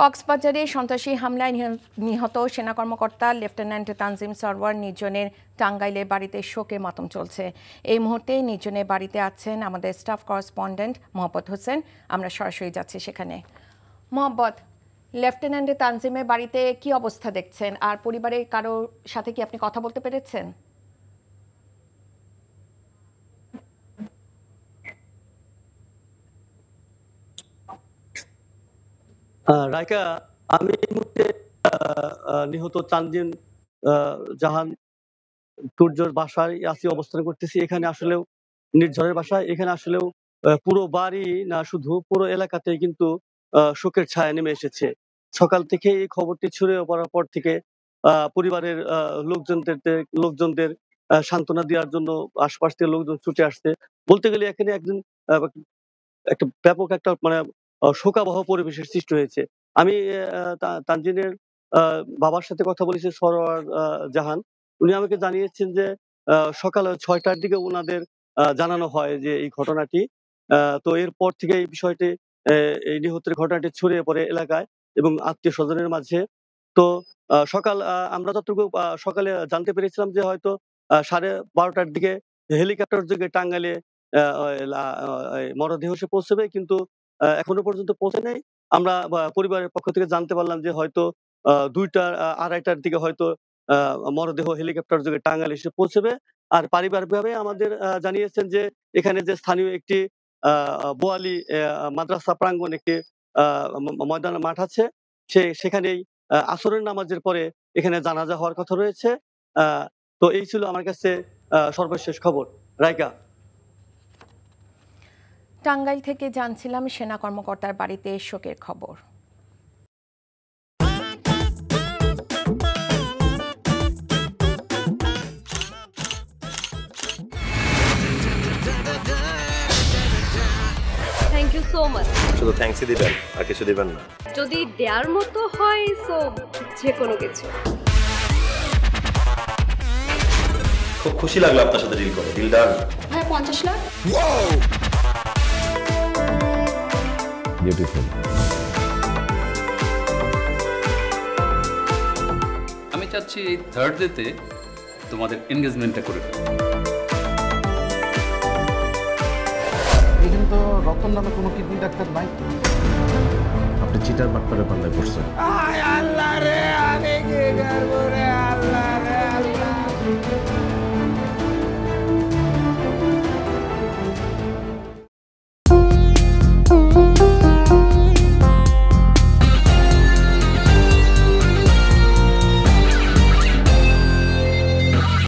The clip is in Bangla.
কক্সবাজারে সন্ত্রাসী হামলায় নিহত সেনা কর্মকর্তা লেফটেন্যান্ট তানজিম সরওয়ার নির্জনের টাঙ্গাইলে বাড়িতে শোকে মাতম চলছে। এই মুহূর্তে নির্জনের বাড়িতে আছেন আমাদের স্টাফ করেসপন্ডেন্ট মোহাম্মদ হোসেন। আমরা সরাসরি যাচ্ছি সেখানে। মোহাম্মদ, লেফটেন্যান্ট তানজিমের বাড়িতে কি অবস্থা দেখছেন, আর পরিবারের কারোর সাথে কি আপনি কথা বলতে পেরেছেন? রাইকা, আমি এই মুহূর্তে নিহত তানজিম জাহান সূর্যর বাসায় আছি, অবস্থান করতেছি। এখানে আসলেও নির্ঝরের বাসায়, এখানে আসলেও পুরো বাড়ি না, শুধু পুরো এলাকাতেই কিন্তু শোকের ছায়া নেমে এসেছে। সকাল থেকে এই খবরটি ছড়িয়ে পড়ার পর থেকে পরিবারের লোকজনদের সান্ত্বনা দেওয়ার জন্য আশপাশ থেকে লোকজন ছুটে আসছে। বলতে গেলে এখানে একজন একটা ব্যাপক একটা মানে শোকাবহ পরিবেশের সৃষ্টি হয়েছে। আমি তানজিনের বাবার সাথে কথা বলেছি, সরোয়ার জাহান। উনি আমাকে জানিয়েছেন যে সকাল ৬টার দিকে উনাদের জানানো হয় যে এই ঘটনাটি। তো এরপর থেকে এই বিষয়টি এই নিহতের ঘটনাটি ছড়িয়ে পড়ে এলাকায় এবং আত্মীয়-স্বজনের মাঝে। তো সকাল আমরা যতটুকু সকালে জানতে পেরেছিলাম যে হয়তো 12:30টার দিকে হেলিকপ্টার যোগে টাঙ্গাইলে মরদেহ এসে পৌঁছবে, কিন্তু এখনো পর্যন্ত পৌঁছে নাই। আমরা পরিবারের পক্ষ থেকে জানতে পারলাম যে হয়তো 2টা 2:30টার দিকে হয়তো মরদেহ হেলিকপ্টার যোগে টাঙ্গাইল এসে পৌঁছবে। আর পারিবারিকভাবে আমাদের জানিয়েছেন যে এখানে যে স্থানীয় একটি বোয়ালি মাদ্রাসা প্রাঙ্গণ একটি ময়দান মাঠ আছে, সেখানেই আসরের নামাজের পরে এখানে জানাজা হওয়ার কথা রয়েছে। তো এই ছিল আমার কাছে সর্বশেষ খবর। রাইকা, টাঙ্গাইল থেকে জানছিলাম সেনা কর্মকর্তার বাড়িতে শোকের খবর। Thank you so much. শুধু থ্যাঙ্কসই দিবেন, আর কিছু দিবেন না? যদি দেওয়ার মতো হয় সো যে কোনো কিছু। খুব খুশি লাগলো আপনার সাথে ডিল করে। Deal done. হ্যাঁ, 50 লাখ। বিউটিফুল। আমি চাচ্ছি এই থার্ড ডেতে তোমাদের এনগেজমেন্টটা করে ফেলো। এখানে তো রতন নামে কোনো কিডনি ডাক্তার নাই। আপনি চিটার বাটপারে পাল্লায় পড়ছেন। আল্লাহ রে, আমি কি করব রে, আল্লাহ রে আল্লাহ।